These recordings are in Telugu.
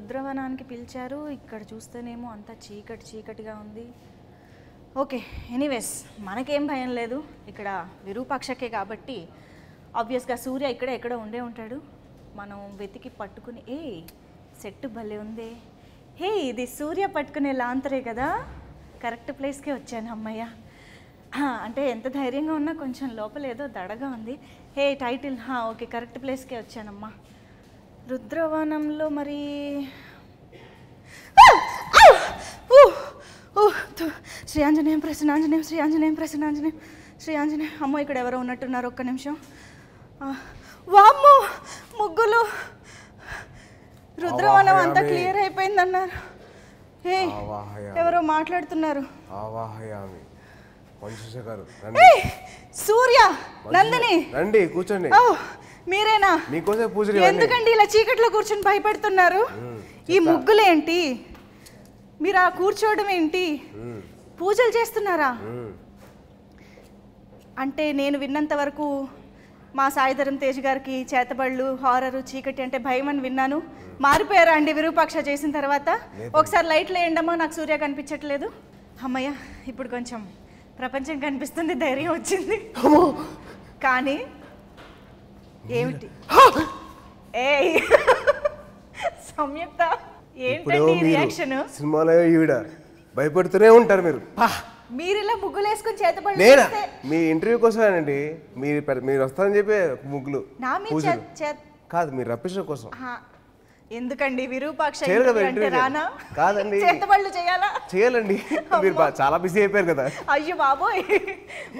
రుద్రవనానికి పిలిచారు. ఇక్కడ చూస్తేనేమో అంతా చీకటిగా ఉంది. ఓకే, ఎనీవేస్ మనకేం భయం లేదు, ఇక్కడ విరూపాక్షకే కాబట్టి ఆబ్వియస్గా సూర్య ఇక్కడే ఎక్కడో ఉండే ఉంటాడు. మనం వెతికి పట్టుకుని సెట్ భలే ఉందే. ఇది సూర్య పట్టుకునే లాంతరే కదా, కరెక్ట్ ప్లేస్కే వచ్చాను అమ్మయ్య. అంటే ఎంత ధైర్యంగా ఉన్నా కొంచెం లోపల ఏదో దడగా ఉంది. టైటిల్ ఓకే, కరెక్ట్ ప్లేస్కే వచ్చానమ్మా. రుద్రవనంలో మరి శ్రీ ఆంజనేయం ప్రసన్నాంజనేయం, శ్రీ ఆంజనేయం ప్రసన్నాంజనేయం, శ్రీ ఆంజనేయం. అమ్మో, ఇక్కడ ఎవరో ఉన్నట్టున్నారు, ఒక్క నిమిషం. వామ్మో, ముగ్గులు. రుద్రవనం అంతా క్లియర్ అయిపోయిందన్నారు. ఎవరో మాట్లాడుతున్నారు. సూర్య, నందిని రండి కూర్చోండి. మీరేనా? మీకోసం పూజలు. ఎందుకండి ఇలా చీకట్లో కూర్చొని భయపెడుతున్నారు? ఈ ముగ్గులేంటి, మీరు ఆ కూర్చోవడం ఏంటి, పూజలు చేస్తున్నారా? అంటే నేను విన్నంత వరకు మా సాయిధరం తేజ్ గారికి చేతబళ్ళు, హారరు, చీకటి అంటే భయం అని విన్నాను. మారిపోయారా అండి విరూపాక్ష చేసిన తర్వాత? ఒకసారి లైట్లు వేయండమ్మా, నాకు సూర్య కనిపించట్లేదు. అమ్మయ్య, ఇప్పుడు కొంచెం ప్రపంచం కనిపిస్తుంది, ధైర్యం వచ్చింది. కానీ ఏమిటి సంయుక్త, ఏంటండి రియాక్షన్? సినిమాలో ఈవిడ భయపడుతూనే ఉంటారు మీరు. మీరు ఇలా ముగ్గులు వేసుకుని చేతబడి మీ ఇంటర్వ్యూ కోసమేనండి, మీరు వస్తారని చెప్పి ముగ్గులు నా మీద కాదు, మీరు రప్పించడం కోసం. ఎందుకండి విరూపాక్ష అంటే రానా? కాదండి, చేతబళ్ళు చేయాలండి. మీరు చాలా బిజీ అయిపోయారు కదా. అయ్యో బాబోయ్,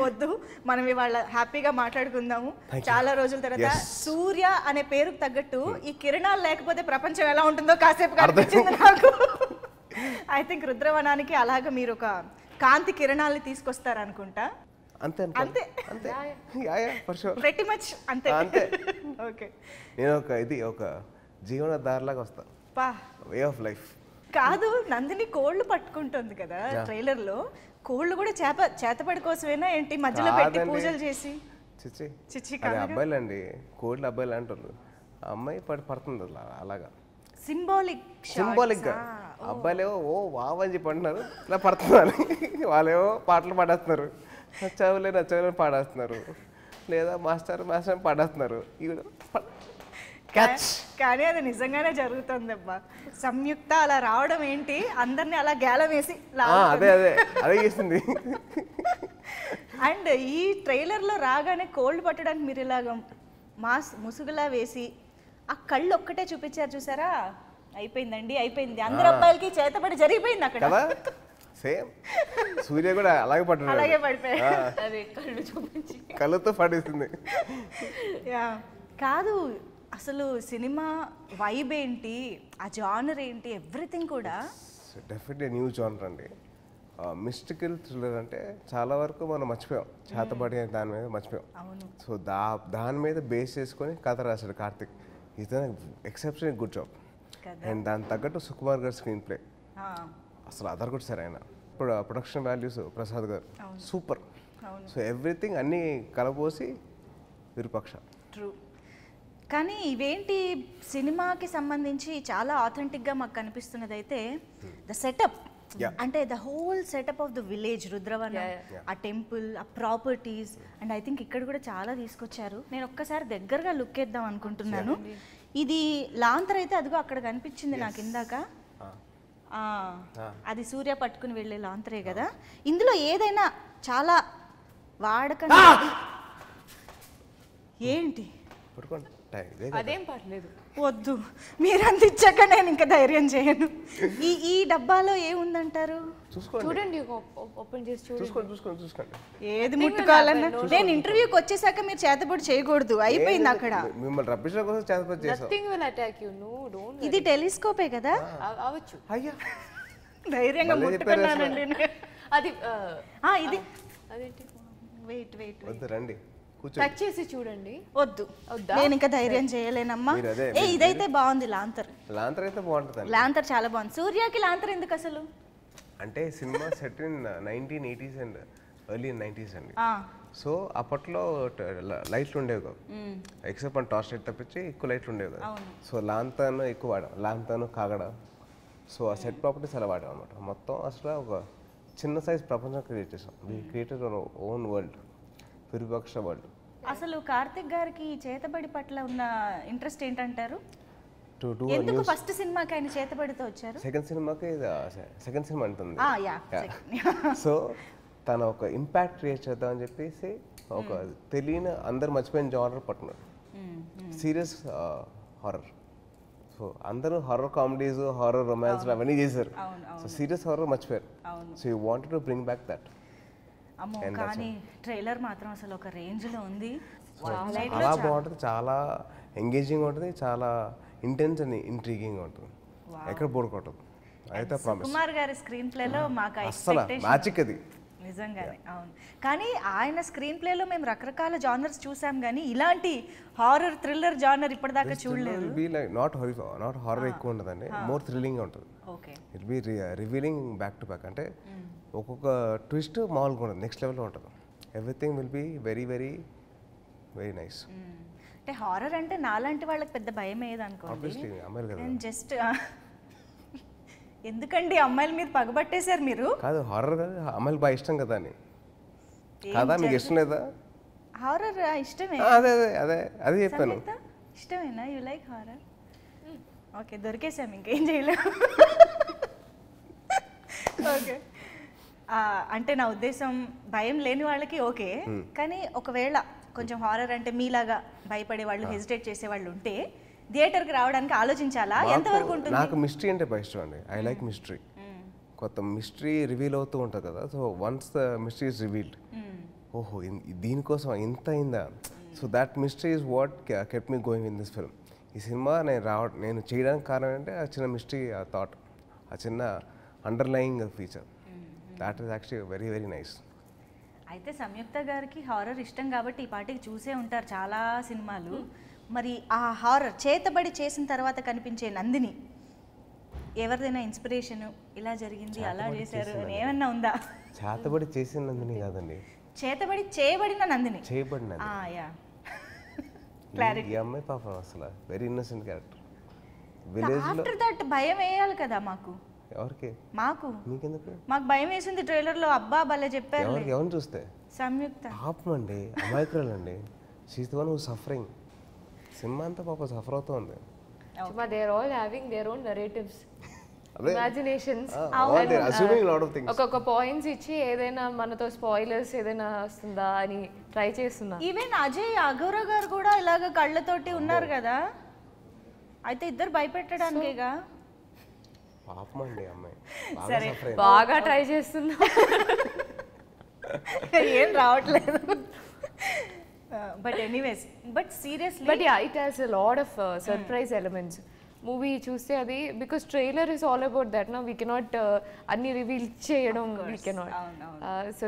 వద్దు, మనం ఇవాళ హ్యాపీగా మాట్లాడుకుందాము. చాలా రోజుల తర్వాత సూర్య అనే పేరుకు తగ్గట్టు ఈ కిరణాలు లేకపోతే ప్రపంచం ఎలా ఉంటుందో కాసేపు కనిపించింది నాకు. ఐ థింక్ రుద్రవనానికి అలాగా మీరు ఒక కాంతి కిరణాలని తీసుకొస్తారనుకుంటా. అంతే అంతే అంతే, ప్రెటీ మచ్ అంతే. ఓకే, నేను ఒక జీవన దారిలాగా వస్తా, వే ఆఫ్ లైఫ్. కాదు, నందిని కోళ్ళు పట్టుకుంటుంది కదా ట్రైలర్ లో, కోళ్ళు కూడా చేతపడి కోసమేనా ఏంటి మధ్యలో పెట్టి పూజలు చేసి? చిచ్చి అబ్బాయిలండి, కోళ్ళు అబ్బాయిలు అంటారు, అమ్మాయి పడుతుంది అలాగా సింబాలిక్ గా. అబ్బాయిలేమో వావ్ అని చెప్పి అంటున్నారు, ఇలా పడుతున్నారు. వాళ్ళేమో పాటలు పాడేస్తున్నారు, నచ్చవులే పాడేస్తున్నారు, లేదా మాస్టర్ పాడేస్తున్నారు. కానీ అది నిజంగానే జరుగుతుంది అబ్బా. సంయుక్త అలా రావడం ఏంటి, అందరినీ అలా గేలం వేసి అదే చేసింది. అండ్ ఈ ట్రైలర్ లో రాగానే కోల్డ్ పట్టడానికి మీరు ఇలాగ ముసుగులా వేసి ఆ కళ్ళు ఒక్కటే చూపించారు చూసారా, అయిపోయింది. అందరు అబ్బాయిలకి చేతపడి జరిగిపోయింది అక్కడ. సేమ్ సూర్య కూడా అలాగే పడిపోయాడు, కళ్ళు చూపించి కళ్ళతో పడేసింది. కాదు, అసలు సినిమా వైబ్ ఏంటి, ఆ జానర్ ఏంటి, ఎవ్రీథింగ్ కూడా డెఫినెట్లీ న్యూ జానర్ అండి. మిస్టికల్ థ్రిల్లర్ అంటే చాలా వరకు మనం మర్చిపోయాం, చేతబడి దాని మీద మర్చిపోయాం. సో దాని మీద బేస్ చేసుకొని కథ రాశాడు కార్తిక్. ఇతను ఎక్సెప్షనల్ గుడ్ జాబ్. అండ్ దాని తగ్గట్టు సుకుమార్ గారు స్క్రీన్ ప్లే అసలు అదర్ కూడా సార్. ఆయన ఇప్పుడు ప్రొడక్షన్ వాల్యూస్ ప్రసాద్ గారు సూపర్. సో ఎవ్రీథింగ్ అన్నీ కలబోసి విరూపాక్ష. ట్రూ. కానీ ఇవేంటి, సినిమాకి సంబంధించి చాలా ఆథెంటిక్గా మాకు కనిపిస్తున్నది అయితే ద సెటప్, అంటే the whole setup of the village Rudravanam, ఆ టెంపుల్, ఆ ప్రాపర్టీస్. అండ్ ఐ థింక్ ఇక్కడ కూడా చాలా తీసుకొచ్చారు. నేను ఒక్కసారి దగ్గరగా లుక్ వేద్దాం అనుకుంటున్నాను. ఇది లాంతర్ అయితే అదిగో అక్కడ కనిపించింది నాకు ఇందాక, అది సూర్య పట్టుకుని వెళ్ళే లాంతరే కదా. ఇందులో ఏదైనా చాలా వాడక ఏంటి, అదేం పర్లేదు, వద్దు, మీరు అంత ఇచ్చాక నేను ఇంకా ధైర్యం చేయను. ఈ డబ్బాలో ఏముందంటారు చూడండి, ఓపెన్ చేసి చూసుకోండి. ఏది ముట్టుకోవాలన్నా నేను ఇంటర్వ్యూకి వచ్చేసాక మీరు చేతబడి చేయకూడదు, అయిపోయింది అక్కడ. మిమ్మల్ని రప్పించడం కోసం చేతబడి చేశాం. Nothing will attack you, no don't. ఇది టెలిస్కోపే కదా, అవచ్చు. అయ్యా, ధైర్యంగా ముట్టుకున్నానండి. అది ఇది అదేంటి, వెయిట్ వద్దు, రండి టచ్ చేసి చూడండి. వద్దు, నేను ఇంకా ధైర్యం చేయలేనమ్మా. ఇదైతే బాగుంది, లాంతర్ అయితే బాగుంటుంది. లాంతర్ చాలా బాగుంది. సూర్యకి లాంతర్ ఎందుకు అసలు అంటే cinema set in 1980s and early 90s అండి. సో అప్పట్లో లైట్లు ఉండేవి కాదు, ఎక్సెప్ట్ మన టార్చ్ లైట్ తప్పించి ఎక్కువ లైట్లు ఉండేవి కదా. సో లాంతర్న్ ఎక్కువ వాడాం, లాంతర్న్ కాగడ. సో ఆ సెట్ ప్రాపర్టీస్ అలా వాడాం అనమాట. మొత్తం అసలు ఒక చిన్న సైజ్ ప్రపంచం క్రియేట్ చేసాం. We created own world, Virupaksha world. అసలు కార్తిక్ గారికి చేతబడి పట్ల ఉన్న ఇంట్రెస్ట్ ఏంటంటారు? టు డూ ఎందుకు ఫస్ట్ సినిమాకి ఆయన చేతబడితో వచ్చారు? సెకండ్ సినిమాకి సెకండ్ సినిమా అంటుంది. యా. సో తను ఒక ఇంపాక్ట్ క్రియేట్ చేద్దామని చెప్పేసి ఒక తెలియని అందరు మర్చిపోయిన జానర్ పట్టుకున్నారు, సీరియస్ హారర్. సో అందరూ హారర్ కామెడీస్, హారర్ రొమాన్స్ అవన్నీ చేశారు. సో సీరియస్ హారర్ మర్చిపోయారు. So you wanted to bring back that. అమ్మో, కానీ ట్రైలర్ మాత్రం అసలు ఒక రేంజ్లో ఉంది. చాలా బాగుంటుంది, చాలా ఎంగేజింగ్ ఉంటుంది, చాలా ఇంటెన్స్ అండ్ ఇంట్రీగింగ్ ఉంటుంది, ఎక్కడ బోర్ కొట్టదు. అయితే ప్రామిస్. కుమార్ గారి స్క్రీన్ ప్లేలో మాకు అస్సలు మ్యాజిక్ అది నిజంగానే. అవును, కానీ ఆయన స్క్రీన్ ప్లేలో మేము రకరకాల జానర్స్ చూసాం, కానీ ఇలాంటి హారర్ థ్రిల్లర్ జానర్ ఇప్పటిదాకా చూడలేదు. బి లైక్ నాట్ హారర్ ఎక్కువ ఉండదండి, మోర్ థ్రిల్లింగ్ ఉంటుంది. Okay, it be revealing back to back. అంటే ఒక్కొక్క ట్విస్ట్ మామూలుగా ఉంటుంది, నెక్స్ట్ లెవెల్లో ఉంటుంది. Everything will be very very very nice. అంటే హారర్ అంటే నాలాంటి వాళ్ళకి పెద్ద భయం ఏది అనుకోండి. ఆబ్వియస్లీ అమ్మాయిలు కదా. జస్ట్ ఎందుకండి అమ్మాయిల మీద పగబట్టేశారు మీరు? కాదు, హారర్ కదా, అమ్మాయిలు బాగా ఇష్టం కదా అని. కాదా, మీకు ఇష్టం లేదా? హారర్ ఇష్టమే. అదే అదే అదే అదే చెప్పాను. ఇష్టమేనా? You like horror? ఓకే, దొరికేసాం, ఇంకేం చేయలేము. ఓకే, అంటే నా ఉద్దేశం భయం లేని వాళ్ళకి ఓకే, కానీ ఒకవేళ కొంచెం హారర్ అంటే మీలాగా భయపడే వాళ్ళు, హెసిటేట్ చేసే వాళ్ళు ఉంటే థియేటర్కి రావడానికి ఆలోచించాలా? ఎంతవరకు ఉంటుంది? నాకు మిస్టరీ అంటే బాగా ఇష్టం అండి. I like mystery. కొత్త మిస్టరీ రివీల్ అవుతూ ఉంటుంది కదా. So once the mystery is revealed, ఓహో దీనికోసం ఇంత అయిందా. So that mystery is what kept me going in this film. ఈ సినిమా నేను చేయడానికి కారణం అంటే ఆ చిన్న మిస్టరీ, ఆ థాట్, ఆ చిన్న underlying feature. That is actually very very nice. అయితే సంయుక్త గారికి హారర్ ఇష్టం కాబట్టి ఈ పాటికి చూసే ఉంటారు చాలా సినిమాలు. మరి ఆ హారర్ చేతబడి చేసిన తర్వాత కనిపించే నందిని ఎవరిదైనా ఇన్స్పిరేషన్, ఇలా జరిగింది అలా చేశారు అని ఏమన్నా ఉందా? చేతబడి చేసిన నందిని కాదండి, చేతబడి చేయబడిన నందిని. చేయబడిన యా, ఈ అమ్మాయి పాపం అసలు వెరీ ఇన్నోసెంట్ క్యారెక్టర్. విలేజ్ లో ఆఫ్టర్ దట్ భయం వేయాలి కదా మాకు. ఎవరికి? మాకు. మీకెందుకు? మాకు భయం వేసింది ట్రైలర్ లో. అబ్బా భలే చెప్పారు. ఎవరిని చూస్తే? సంయుక్త. పాపం అండి, అమాయకురాలు అండి. She's the one who suffering. సినిమా అంతా పాప సఫర్ అవుతుంది. They are all having their own narratives, imaginations. Assuming lot of things. ఒక్కొక్క పాయింట్స్ ఇచ్చి ఏదైనా మనతో స్పాయిలర్స్ ఏదైనా వస్తుందా అని ట్రై చేస్తున్నా. ఈవెన్ అజయ్ అఘోరా గారు కూడా ఇలాగ కళ్ళతోటి ఉన్నారు కదా. అయితే ఇద్దరు భయపెట్టడానికేగా. పాపం అండి అమ్మాయి, సరే, బాగా ట్రై చేస్తున్నా, ఏం రావట్లేదు. But anyways, but seriously, but yeah, it has a lot of surprise elements. Movie చూస్తే అది, because trailer is all about that. నా వీ కెనాట్ అన్ని రివీల్ చేయడం, వీ కెనాట్. సో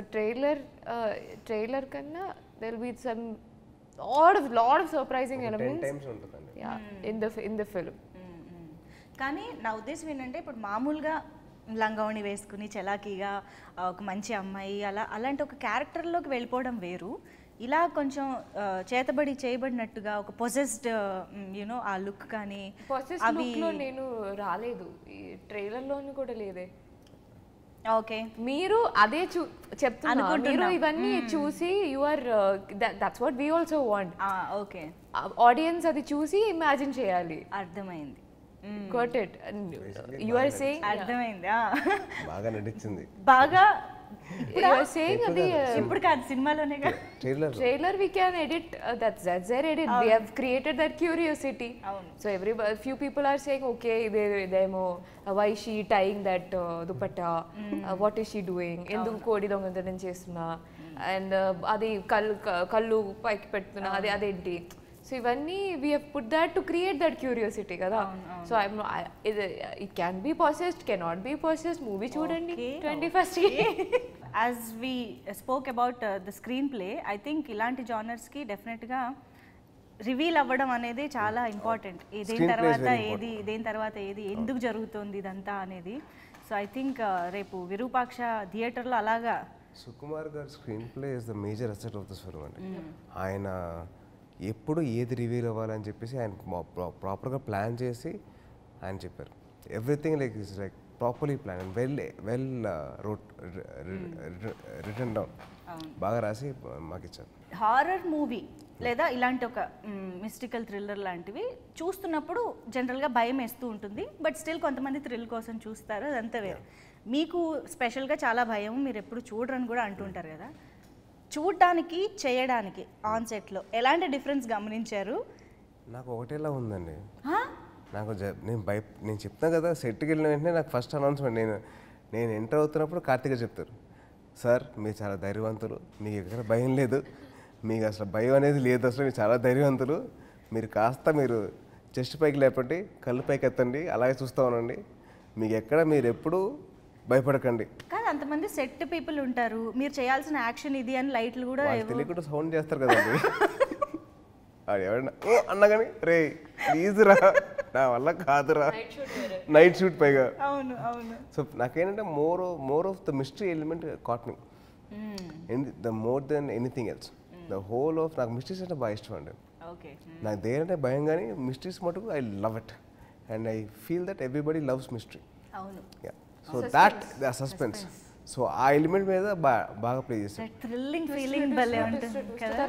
ట్రైలర్ కన్నా there will be some lot of surprising elements in the film. కానీ నా ఉద్దేశం ఏంటంటే, ఇప్పుడు మామూలుగా లంగావణి వేసుకుని చలాకీగా ఒక మంచి అమ్మాయి అలాంటి ఒక క్యారెక్టర్లోకి వెళ్ళిపోవడం వేరు. ఇలా కొంచెం చేతబడి చేయబడినట్టుగా ఒక పొసెస్డ్ యూనో ఆ లుక్ కానీ అవి నేను రాలేదు, ఈ ట్రైలర్లోని కూడా లేదే. ఓకే, మీరు అదే చెప్తున్నారు, మీరు ఇవన్నీ చూసి you are that's what we also want. Okay, audience అది చూసి ఇమాజిన్ చేయాలి. అర్థమైంది. Got it. You are saying అర్థమైంది. బాగా నటించింది, బాగా. You are saying అది ఇప్పుడు కాదు, సినిమాలోనేగా. Trailer we can edit, that's their edit. We have created that curiosity. So few people are saying okay, ఇదేమో why is she tying that dupatta, what is she doing, ఎందుకు కోడి దొంగతనం చేస్తున్నా, and అది కళ్ళు పైకి పెడుతున్నా, అదేంటి. సో ఇవన్నీ we have put that to create that curiosity కదా. So it can be perceived, cannot be perceived. Movie చూడండి 21st. As we spoke about the screen play, I think ఇలాంటి జానర్స్కి డెఫినెట్గా రివీల్ అవ్వడం అనేది చాలా ఇంపార్టెంట్. దేని తర్వాత ఏది ఎందుకు జరుగుతుంది ఇదంతా అనేది. సో ఐ థింక్ రేపు విరూపాక్ష థియేటర్లో అలాగా సుకుమార్ గారి screen play is the major asset of this film అండి. ఆయన ఎప్పుడు ఏది రివీల్ అవ్వాలని చెప్పేసి ఆయన ప్రాపర్గా ప్లాన్ చేసి ఆయన చెప్పారు. Everything like is like properly plan and well return down, బాగా రాసి మాకు ఇచ్చారు. హారర్ మూవీ లేదా ఇలాంటి ఒక మిస్టికల్ థ్రిల్లర్ లాంటివి చూస్తున్నప్పుడు జనరల్గా భయం వేస్తూ ఉంటుంది, బట్ స్టిల్ కొంతమంది థ్రిల్ కోసం చూస్తారు, అదంతా వేరే. మీకు స్పెషల్గా చాలా భయం, మీరు ఎప్పుడు చూడరని కూడా అంటుంటారు కదా. చూడడానికి చేయడానికి ఆన్ సెట్లో ఎలాంటి డిఫరెన్స్ గమనించారు? నాకు ఒకటేలా ఉందండి. నాకు నేను చెప్తాను కదా, సెట్కి వెళ్ళిన వెంటనే నాకు ఫస్ట్ అనౌన్స్మెంట్ నేను ఎంటర్ అవుతున్నప్పుడు కార్తీక చెప్తారు, సార్ మీరు చాలా ధైర్యవంతులు, మీకు ఎక్కడ భయం లేదు, మీకు అసలు భయం అనేది లేదు, అసలు మీరు చాలా ధైర్యవంతులు, మీరు కాస్త మీరు చెస్ట్ పైకి లేపండి, కళ్ళు పైకి ఎత్తండి, అలాగే చూస్తూ ఉండండి, మీకు మీరు ఎప్పుడు భయపడకండి. కాదు, అంతమంది సెట్ పీపుల్ ఉంటారు, మీరు చేయాల్సిన యాక్షన్ ఇది అని లైట్లు కూడా తెలియకుండా సౌండ్ చేస్తారు కదండి. ఎవరన్నా అన్నా కానీ రే ప్లీజ్ రా, నా వల్ల కాదురా, నైట్ షూట్ పైగా. అవును అవును. సో నాకేంటంటే more of the mystery element caught me the more than anything else. The whole of నాకు మిస్టరీస్ అంటే బాగా ఇష్టం అండి. నాకు దేనంటే భయం, కానీ మిస్టరీస్ మటుకు I love it and I feel that everybody loves mystery. అవును. So that the suspense, so ఆ ఎలిమెంట్ మీద బాగా ప్లే చేస్తారు. థ్రిల్లింగ్ ఫీలింగ్ భలే ఉంటుంది కదా.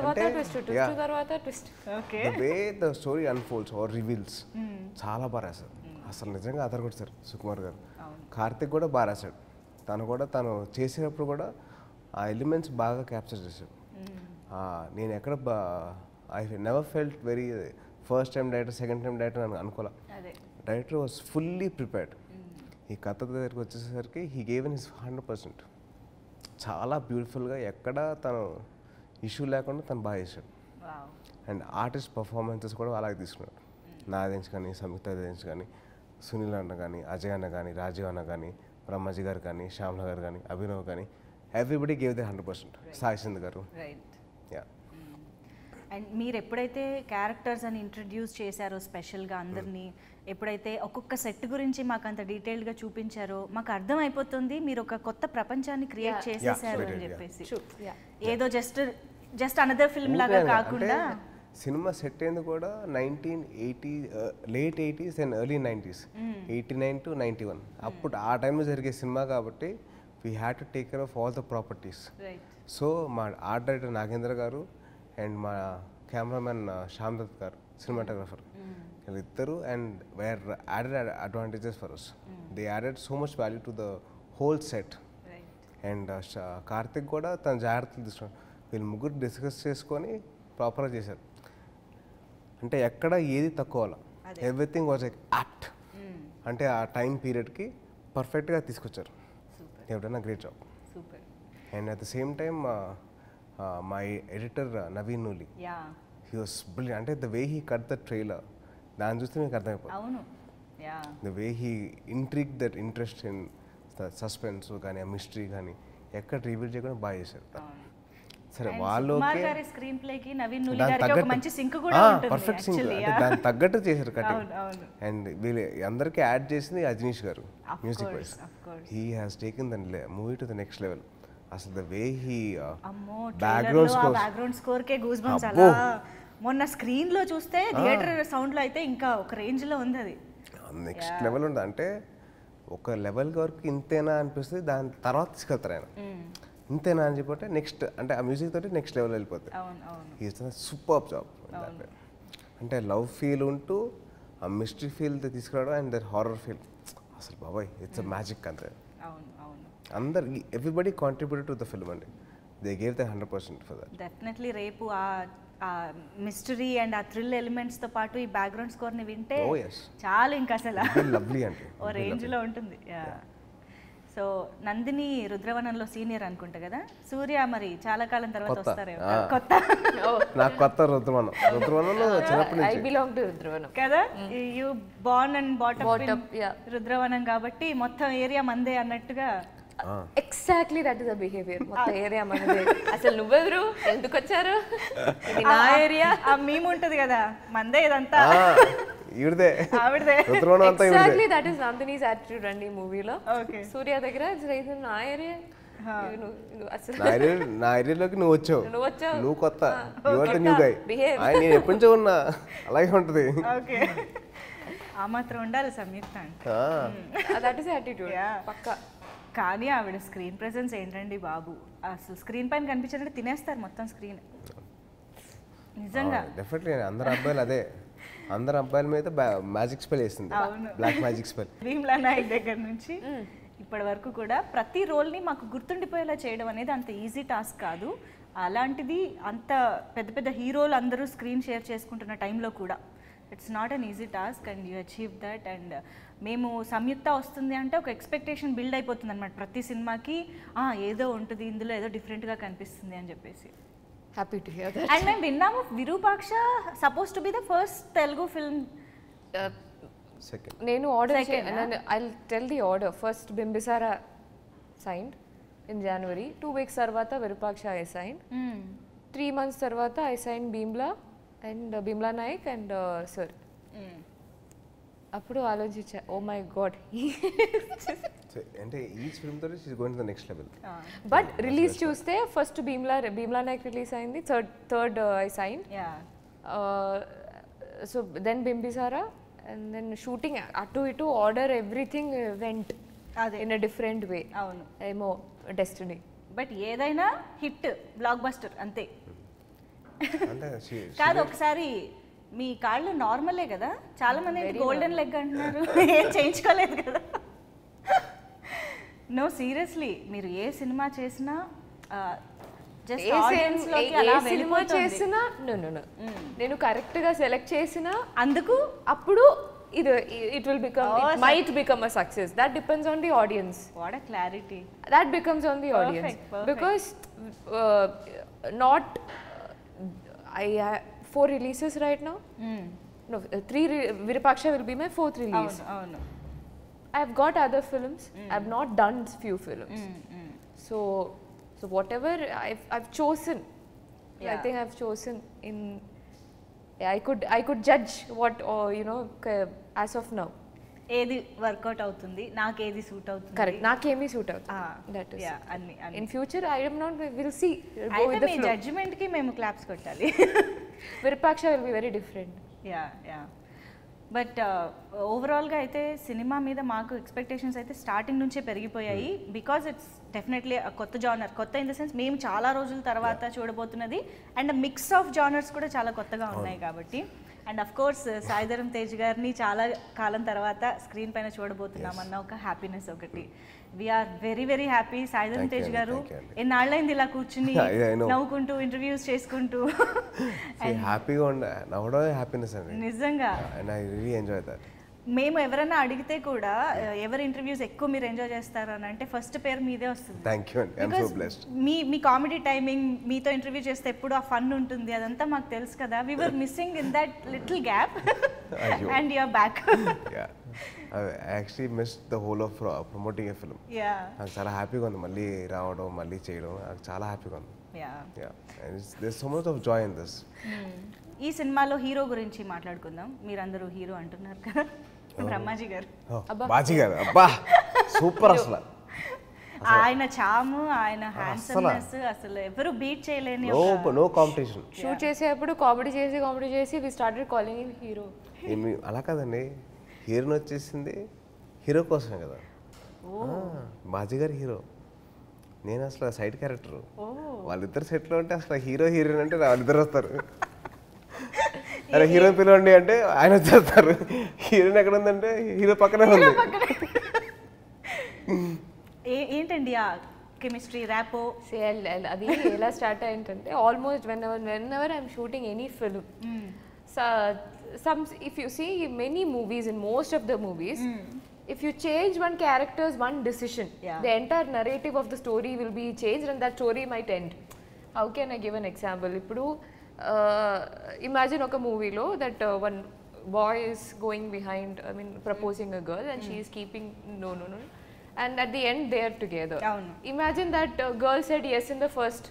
The way the story unfolds or reveals చాలా బాగా రాశారు. అసలు నిజంగా అదరగొట్టారు సుకుమార్ గారు. కార్తిక్ కూడా బాగా రాశాడు. తను చేసేటప్పుడు కూడా ఆ ఎలిమెంట్స్ బాగా క్యాప్చర్ చేశాడు. నేను ఎక్కడ I never felt very first time director second time director అని అనుకోలే. Director was fully prepared. ఈ కథ దగ్గరికి వచ్చేసరికి హీ గేవెన్ హిస్ 100%. చాలా బ్యూటిఫుల్గా ఎక్కడ తను ఇష్యూ లేకుండా తను బాగా చేశాడు. అండ్ ఆర్టిస్ట్ పర్ఫార్మెన్సెస్ కూడా అలాగే తీసుకున్నాడు. నాదేంచి కానీ, సంయుక్త దేంచి కానీ, సునీల్ అన్న కానీ, అజయ్ అన్న కానీ, రాజీవ్ అన్న కానీ, బ్రహ్మాజీ గారు కానీ, శ్యామ్ల గారు కానీ, అభినవ్ కానీ, everybody gave they 100%. Sai Sindh గారు. యా. అండ్ మీరు ఎప్పుడైతే క్యారెక్టర్స్ అని ఇంట్రడ్యూస్ చేశారో స్పెషల్గా అందరినీ, ఎప్పుడైతే ఒక్కొక్క సెట్ గురించి మాకు అంత డీటెయిల్డ్గా చూపించారో మాకు అర్థమైపోతుంది మీరు ఒక కొత్త ప్రపంచాన్ని క్రియేట్ చేసేసారు అని చెప్పేసి. ఏదో జస్ట్ అనదర్ ఫిల్మ్ లాగా కాకుండా సినిమా సెట్ అయింది కూడా 1980 late 80s and early 90s, 89 to 91. అప్పుడు ఆ టైంలో జరిగే సినిమా కాబట్టి we had to take care of all the properties. So మా art director Nagendra garu and మా కెమెరామెన్ శ్యామ్ దత్ గారు, సినిమాటోగ్రఫర్, వీళ్ళిద్దరు and were added advantages for us. They added so much value to the whole set. And Karthik కూడా తన జాగ్రత్తలు తీసుకున్నాడు. వీళ్ళు ముగ్గురు డిస్కస్ చేసుకొని ప్రాపర్గా చేశారు. అంటే ఎక్కడ ఏది తక్కువ, ఎవ్రీథింగ్ వాజ్ లైక్ యాప్ట్. అంటే ఆ టైం పీరియడ్కి పర్ఫెక్ట్గా తీసుకొచ్చారు. ఎవరైనా great job. And at the same time my editor Naveen Nooli, he was brilliant. అంటే the way he cut the trailer, దాన్ని చూస్తే మీకు అర్థమైపోతుంది. The way he intrigue that interest in the suspense కానీ, ఆ మిస్టరీ కానీ ఎక్కడ రివీల్ చేయకుండా బాగా చేశారు. సరే వాళ్ళు స్క్రీన్ ప్లేకి నవీన్ నూలి గారికి ఒక మంచి సింక్ కూడా ఉంటుంది, పర్ఫెక్ట్ సింక్. అంటే దానికి తగ్గట్టు చేశారు కటింగ్. అండ్ వీళ్ళు అందరికీ యాడ్ చేసింది అజనీష్ గారు music wise. He has taken the movie to the next level. అసలు the way he background score కే గూస్ బంప్స్. అలా మొన్న స్క్రీన్ లో చూస్తే థియేటర్ సౌండ్ లో అయితే ఇంకా ఒక రేంజ్ లో ఉంది. అది నెక్స్ట్ లెవెల్ ఉంది. అంటే ఒక లెవెల్ వరకు ఇంతేనా అనిపిస్తుంది, దాని తర్వాత తీసుకెళ్తారు ఆయన. ఇంతేనా అని చెప్పంటే నెక్స్ట్, అంటే ఆ మ్యూజిక్ తోటి నెక్స్ట్ లెవెల్ వెళ్ళిపోతుంది. Is super job. అంటే లవ్ ఫీల్ ఉంటూ ఆ మిస్టరీ ఫీల్ తీసుకురావడం అండ్ దర్ హారర్ ఫీల్, అసలు బాబాయ్ ఇట్స్ మ్యాజిక్. అంతే అందరు everybody contributed to the film అండి. They gave the 100% for that. Definitely రేపు ఆ మిస్టరీ అండ్ ఆ థ్రిల్ ఎలిమెంట్స్ తో పాటు ఈ బ్యాక్గ్రౌండ్ స్కోర్ ని వింటే చాలా ఇంకా అసలు లవ్లీ అంటే ఓ రేంజ్ లో ఉంటుంది. సో నందిని రుద్రవనంలో సీనియర్ అనుకుంటా కదా, సూర్య మరి చాలా కాలం తర్వాత వస్తారు. కొత్త నాకు కొత్త రుద్రవనంలో చిన్నప్పటి నుంచి ఐ బిలాంగ్ టు రుద్రవనం కదా. You Born and bottom Rudravanam కాబట్టి మొత్తం ఏరియా మందే అన్నట్టుగా. Exactly that is the behaviour. మొత్తం ఏరియా మనదే. అసలు నువ్వెవరు, ఎందుకు వచ్చారు, ఇది నా ఏరియా. ఆ మీమ్ ఉంటది కదా, మందే ఇదంతా, ఈవిడదే ఆవిడదే. Exactly that is Nandini's attitude అండి మూవీలో. సూర్య దగ్గర నా ఏరియా అసలు నా ఏరియాలోకి నువ్వు వచ్చావు, నువ్వు వచ్చావు, నువ్వు కొత్త, యువత న్యూ గై. నేను ఎప్పటి నుంచో ఉన్నా, అలాగే ఉంటుంది. ఓకే, ఆ మాత్రం ఉండాలి సంయుక్త అంటే. దట్ ఈస్ యాటిట్యూడ్ పక్కా. కానీ ఆవిడ స్క్రీన్ ప్రెసెన్స్ ఏంటండి బాబు, అసలు స్క్రీన్ పైన కనిపించాలంటే తినేస్తారు మొత్తం స్క్రీన్ నిజంగా. డెఫినెట్లీ అందరు అబ్బాయిలు అదే, అందరు అబ్బాయిల మీద మ్యాజిక్ స్పెల్ వేసింది, black magic spell. Bheemla Nayak దగ్గర నుంచి ఇప్పటి వరకు కూడా ప్రతి రోల్ని మాకు గుర్తుండిపోయేలా చేయడం అనేది అంత ఈజీ టాస్క్ కాదు. అలాంటిది అంత పెద్ద పెద్ద హీరోలు అందరూ స్క్రీన్ షేర్ చేసుకుంటున్న టైంలో కూడా it's not an easy task and you achieve that. And మేము సంయుక్త వస్తుంది అంటే ఒక ఎక్స్పెక్టేషన్ బిల్డ్ అయిపోతుంది అనమాట ప్రతి సినిమాకి. ఏదో ఉంటుంది ఇందులో, ఏదో డిఫరెంట్గా కనిపిస్తుంది అని చెప్పేసి. Happy to hear that. And మేము విన్నాము Virupaksha suppose to be the first Telugu film. Second నేను order I'll tell the order. First Bimbisara signed in January, 2 weeks తర్వాత విరూపాక్ష ఐ సైన్డ్, 3 months తర్వాత I signed Bheemla and Bheemla Nayak and Sir. అప్పుడు ఆలోచించా, ఓ మై గాడ్. అంటే ఈచ్ ఫిల్మ్ తో she is going to the next level. But release చూస్తే ఫస్ట్ భీమ్లా నాయక్ రిలీజ్ అయింది, third I signed. So then Bimbisara and then shooting అటు ఇటు order everything went in a different way. అవును, ఏమో డెస్టినీ. బట్ ఏదైనా హిట్, బ్లాక్ బస్టర్ అంతే. అంటే కాదు, ఒకసారి మీ కాళ్ళు నార్మలే కదా, చాలా మంది గోల్డెన్ లెగ్ అంటున్నారు, ఏం చేయించుకోలేదు కదా. నో సీరియస్లీ, మీరు ఏ సినిమా చేసినా జస్ట్ ఆడియన్స్ లోకి అలా వెళ్ళిపోతుంది. నేను కరెక్ట్ గా సెలెక్ట్ చేసిన అందుకు అప్పుడు it will become, it might become a success. That depends on the audience. What a clarity. That becomes on the audience. Perfect. Because not I have 4 releases right now. No, 3 Virupaksha will be my 4th release. అవును. I've got other films. I've not done few films. So whatever I've chosen, I think I've chosen in. I could judge what, as of now. ఏది వర్కౌట్ అవుతుంది, నాకు ఏది సూట్ అవుతుంది. కరెక్ట్, నాకేమీ సూట్ అవుతుంది. That is. అన్ని In future I am not, we'll see. Go with అయితే the మీ flow. జడ్జిమెంట్ కి మేము క్లాప్స్ కొట్టాలి. Virupaksha will be very different. Yeah but ఓవరాల్గా అయితే సినిమా మీద మాకు ఎక్స్పెక్టేషన్స్ అయితే స్టార్టింగ్ నుంచే పెరిగిపోయాయి. బికాజ్ ఇట్స్ డెఫినెట్లీ కొత్త జానర్, కొత్త ఇన్ ద సెన్స్ మేము చాలా రోజుల తర్వాత చూడబోతున్నది, అండ్ మిక్స్ ఆఫ్ జానర్స్ కూడా చాలా కొత్తగా ఉన్నాయి కాబట్టి. And of course Sai Dharam Tej గారిని చాలా కాలం తర్వాత స్క్రీన్ పైన చూడబోతున్నాం అన్న ఒక హ్యాపీనెస్ ఒకటి. We are very very happy. Sai Dharam Tej garu ఎన్నాళ్ళైంది ఇలా కూర్చుని నవ్వుకుంటూ ఇంటర్వ్యూస్ చేసుకుంటూ. హ్యాపీగా నవ్వడం హ్యాపీనెస్ అండి నిజంగా. And I really enjoy that. మేము ఎవరైనా అడిగితే కూడా ఎవరి ఇంటర్వ్యూస్ ఎక్కువ మీరు ఎంజాయ్ చేస్తారు అని అంటే ఫస్ట్ పేరు మీదే వస్తుంది. థ్యాంక్ యూ అండి, ఐ యామ్ సో బ్లెస్డ్. మీ కామెడీ టైమింగ్, మీతో ఇంటర్వ్యూ చేస్తే ఎప్పుడు ఆ ఫన్ ఉంటుంది, అదంతా మాకు తెలుసు కదా. We were missing in that little gap and you are back. Yeah, I actually missed the whole of promoting a film. Yeah, నాకు చాలా హ్యాపీగా ఉంది మళ్ళీ రావడం, మళ్ళీ చేయడం, నాకు చాలా హ్యాపీగా ఉంది. Yeah, there so much of joy in this. ఈ సినిమాలో హీరో గురించి మాట్లాడుకుందాం. మీరందరూ హీరో అంటున్నారు కదా, బ్రహ్మాజీ గారు. బాజీ గారు, అబ్బా సూపర్. అసలు ఆయన చాము, ఆయన హ్యాండ్సమ్నెస్ అసలు ఎవరు బీట్ చేయలేని. No competition. షూట్ చేసేటప్పుడు కామెడీ చేసి we started calling him hero. అలా కాదండి, హీరోని వచ్చేసింది హీరో కోసమే కదా. బాజీ గారు హీరో, నేను అసలు సైడ్ క్యారెక్టర్. వాళ్ళిద్దరు సెట్లో ఉంటే అసలు హీరో హీరోయిన్ అంటే వాళ్ళిద్దరు వస్తారు. అరే హీరోయిన్ పిలవండి అంటే ఆయన వచ్చేస్తారు. హీరోయిన్ ఎక్కడ ఉందంటే హీరో పక్కనే ఉంది. ఏంటండి ఆ కెమిస్ట్రీ, ర్యాపో? అది ఎలా స్టార్ట్ అయిందంటే almost when ever I'm shooting any film, if you see many movies, in most of the movies, if you change one character's one decision, the entire narrative of the story will be changed and that story might end. How can I give an example? Ippudu imagine oka movie lo that one boy is going behind, proposing a girl and she is keeping no, and at the end they are together. Imagine that girl said yes in the first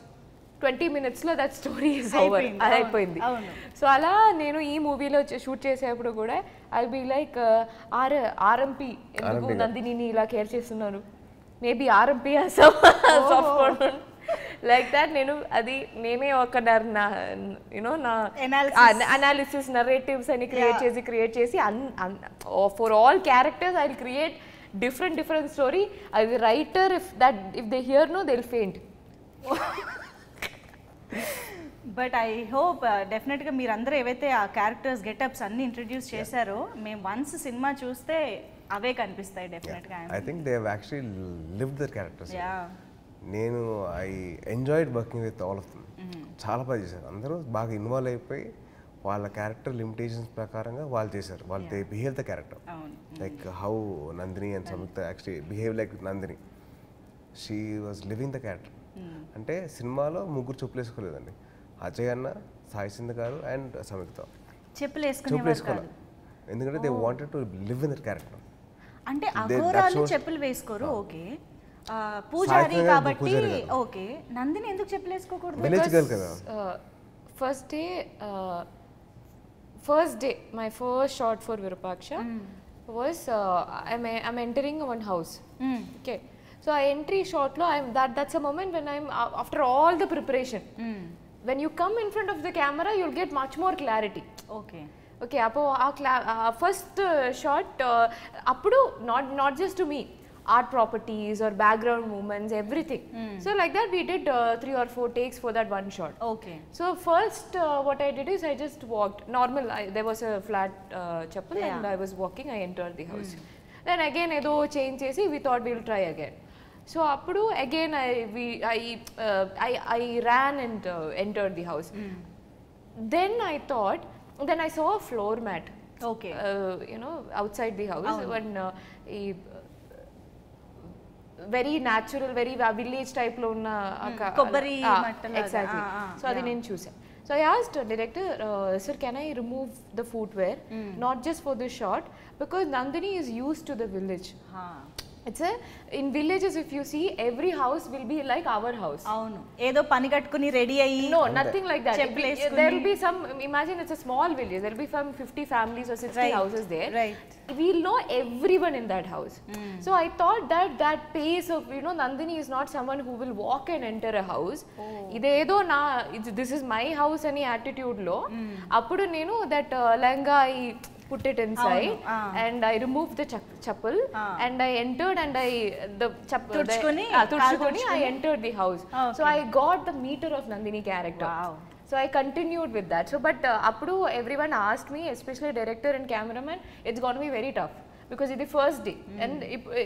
20 minutes లో దట్ స్టోరీ ఇస్ ఓవర్, అది అయిపోయింది. సో అలా నేను ఈ మూవీలో షూట్ చేసేటప్పుడు కూడా ఐ బి లైక్ ఆర్ఎంపీ, ఎందుకు నందినిని ఇలా కేర్ చేస్తున్నారు, maybe RMP soft like that. నేను అది నేనే ఒక యూనో నా అనాలిసిస్ నరేటివ్స్ అని క్రియేట్ చేసి for all characters I will create different story. I will writer, if they hear no, they'll faint. But I hope డెఫినెట్గా మీరందరూ ఏవైతే ఆ క్యారెక్టర్స్ గెటప్స్ అన్ని ఇంట్రడ్యూస్ చేశారో మేము వన్స్ సినిమా చూస్తే అవే కనిపిస్తాయి డెఫినెట్గా. I think they have actually lived their characters. Yeah నేను I enjoyed working with all of them. చాలా బాగా చేశారు అందరూ, బాగా ఇన్వాల్వ్ అయిపోయి వాళ్ళ క్యారెక్టర్ లిమిటేషన్స్ ప్రకారంగా వాళ్ళు చేశారు. వాళ్ళు they behave the character like how Nandini and Samyuktha actually behave like Nandini. She was living the character. అంటే సినిమాలో ముగ్గురు చెప్పులు వేసుకోలేదండి, అజయ్ అన్న, సాయి సింధ్ గారు అండ్ సంయుక్త చెప్పులు వేసుకోవాలి. ఎందుకంటే they wanted to live in that character. అంటే అఘోరాలు చెప్పులు వేసుకోరు, ఓకే, పూజారి కాబట్టి ఓకే. నందిని ఎందుకు చెప్పులు వేసుకోకూడదు? విలేజ్ గర్ల్ కదా. First day, my first shot for Virupaksha was I'm entering one house. Okay, so I entry shot lo that's a moment when I'm after all the preparation. When you come in front of the camera, you'll get much more clarity. Okay, appo first shot appudu not just to me, art properties or background movements, everything. So like that we did 3 or 4 takes for that one shot. Okay. So first what I did is I just walked normal. There was a flat chappal and I was walking. I entered the house. Then again edo change chesi we thought we will try again. So appudu again I ran and entered the house. Then I saw a floor mat. Okay. Outside the house. When very natural, very village type lo unna kobbari mattalaga. Exactly. So adi nenu chusa. So I asked director, sir, can I remove the footwear not just for this shot, because Nandini is used to the village. It's in villages, if you see, every house will be like our house. Avunu edo pani kattukoni ready ayyi, no, nothing like that. There will be some, imagine it's a small village, there will be some 50 families or 60 houses there. Right. We'll know everyone in that house. So I thought that pace of, Nandini is not someone who will walk and enter a house. Idedo this is my house ani attitude lo appudu nenu that langa I put it inside and I removed the chappal and I entered and tudchukoni I entered the house. So I got the meter of Nandini character. Wow. So I continued with that. So but appudu everyone asked me, especially director and cameraman, it's going to be very tough because ఇది ఫస్ట్ డే అండ్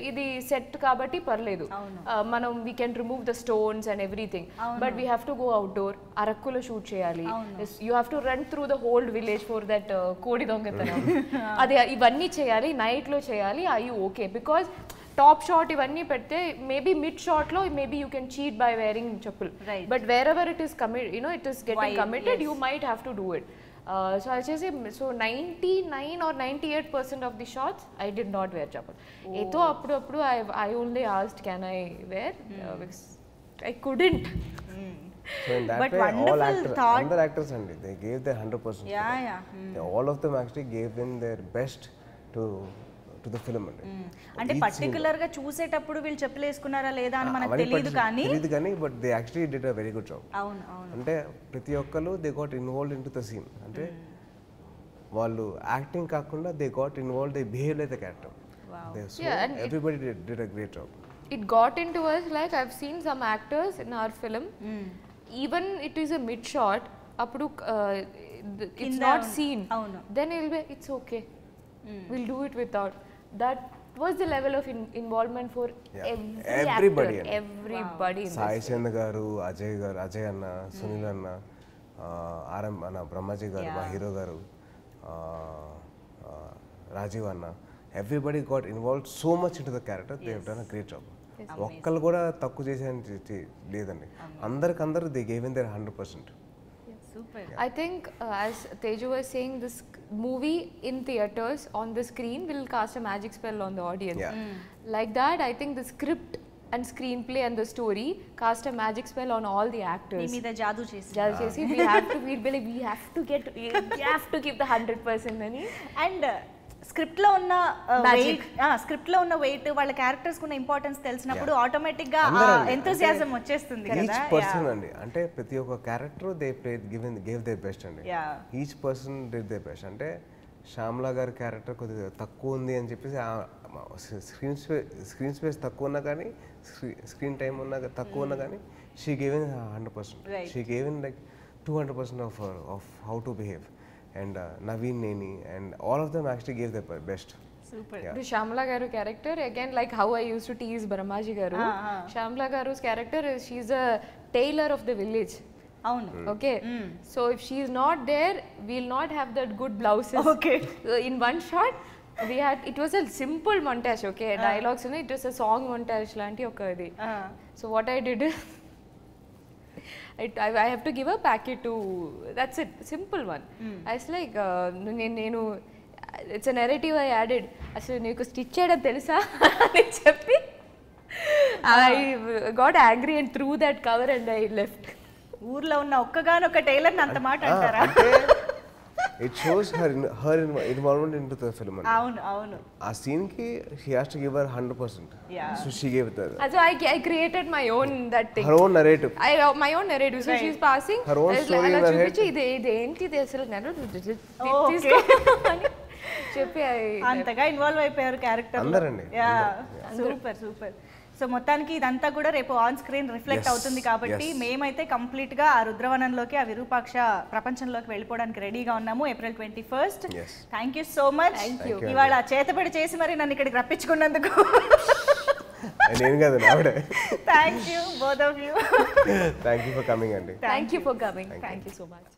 ఇది సెట్ కాబట్టి పర్లేదు, మనం we can remove the stones and everything. But we have to go outdoor, అరక్కులో షూట్ చేయాలి, you have to run through the whole village for that కోడి దొంగతనం, అది ఇవన్నీ చేయాలి, నైట్లో చేయాలి. I you okay? Because top shot ఇవన్నీ పెడితే మేబీ మిడ్ షాట్ లో maybe you can cheat by wearing చెప్పులు, but wherever it is it is getting committed, you might have to do it. So I say, so 99 or 98% of the shots I did not wear chappal. Eto appudu I only asked, can I wear? Because I couldn't. So in that But way, all wonderful actors and they gave their 100%. All of them actually gave in their best to the film. అంటే పర్టికులర్ గా చూసేటప్పుడు వీళ్ళు చెప్పులు వేసుకున్నారా లేదా అని మనకు తెలియదు కానీ but they actually did a very good job. అవును. అంటే ప్రతి ఒక్కరు they got involved into the scene. అంటే వాళ్ళు యాక్టింగ్ కాకుండా they got involved, they behave like the character. Everybody did a great job. It got into us like I've seen some actors in our film, even it is a mid shot, appudu it's not seen, then it'll be it's okay, we'll do it without. That was the level of involvement for everybody in this. Sai Chen garu, Ajay anna, Sunil anna, RM anna, Brahmaji garu, ma hero garu, Rajiv anna, everybody got involved so much into the character. They have done a great job. ఒక్కళ్ళు కూడా తక్కువ చేసేది లేదండి, అందరికందరూ they gave in their 100%. I think as Teju was saying, this movie in theaters on the screen will cast a magic spell on the audience. Like that, I think the script and screenplay and the story cast a magic spell on all the actors. మీద జాదు చేసి we have to give the 100% అని. అండ్ స్క్రిప్ట్లో ఉన్న స్క్రిప్ట్లో ఉన్న వెయిట్ వాళ్ళ క్యారెక్టర్స్ ఉన్న ఇంపార్టెన్స్ తెలిసినప్పుడు ఆటోమేటిక్గా ఎంతూజియాజం వచ్చేస్తుంది ఈచ్ కదా. పర్సన్ అండి, అంటే ప్రతి ఒక్క character they play gave their best అండి. Each person did their best. అంటే శ్యామ్లా గారి క్యారెక్టర్ కొద్దిగా తక్కువ ఉంది అని చెప్పేసి స్క్రీన్ స్పేస్ తక్కువ ఉన్నా కానీ స్క్రీన్ టైం ఉన్నా తక్కువ ఉన్నా కానీ she gave in 100%. She gave in like 200% of how to behave. And Naveen Neni and all of them actually gave their best. Super. The Shamla Garu character, again, like how I used to tease Brahmaji Garu, Shamla Garu's character is she's a tailor of the village. అవును. Okay. So if she is not there, we'll not have that good blouses. Okay. In one shot, we had, it was a simple montage, okay, dialogues, it was a song montage lanti okadi. So what I did is I have to give a packet to, that's it, simple one. I was like, నేను it's a narrative I added. అసలు నీకు స్టిచ్ చేయడం తెలుసా అని చెప్పి I got angry and threw that cover and I left. ఊర్లో ఉన్న ఒక్కగానొక్క టైలర్ని అంత మాట అంటారా? It shows her involvement into the film. అవును అవును. ఆ scene ki she has to give her 100%. So she gave it. So I created my own that thing. Her own narrative. My own narrative. So she's passing. Her own story in her head. ఇదేంటి అసలు చెప్పి అంతగా ఇన్వాల్వ్ అయిపోయారు క్యారెక్టర్. అందరండి. Super super. సో మొత్తానికి ఇదంతా కూడా రేపు ఆన్ స్క్రీన్ రిఫ్లెక్ట్ అవుతుంది కాబట్టి మేమైతే కంప్లీట్గా ఆ రుద్రవనంలోకి, ఆ విరూపాక్ష ప్రపంచంలోకి వెళ్ళిపోవడానికి రెడీగా ఉన్నాము April 21st. Thank you so much. ఇవాళ చేతపడి చేసి మరి నన్ను ఇక్కడికి రప్పించుకున్నందుకు. నేను కదా ఆవిడే. Thank you both of you. Thank you for coming అండి. Thank you for coming. Thank you so much.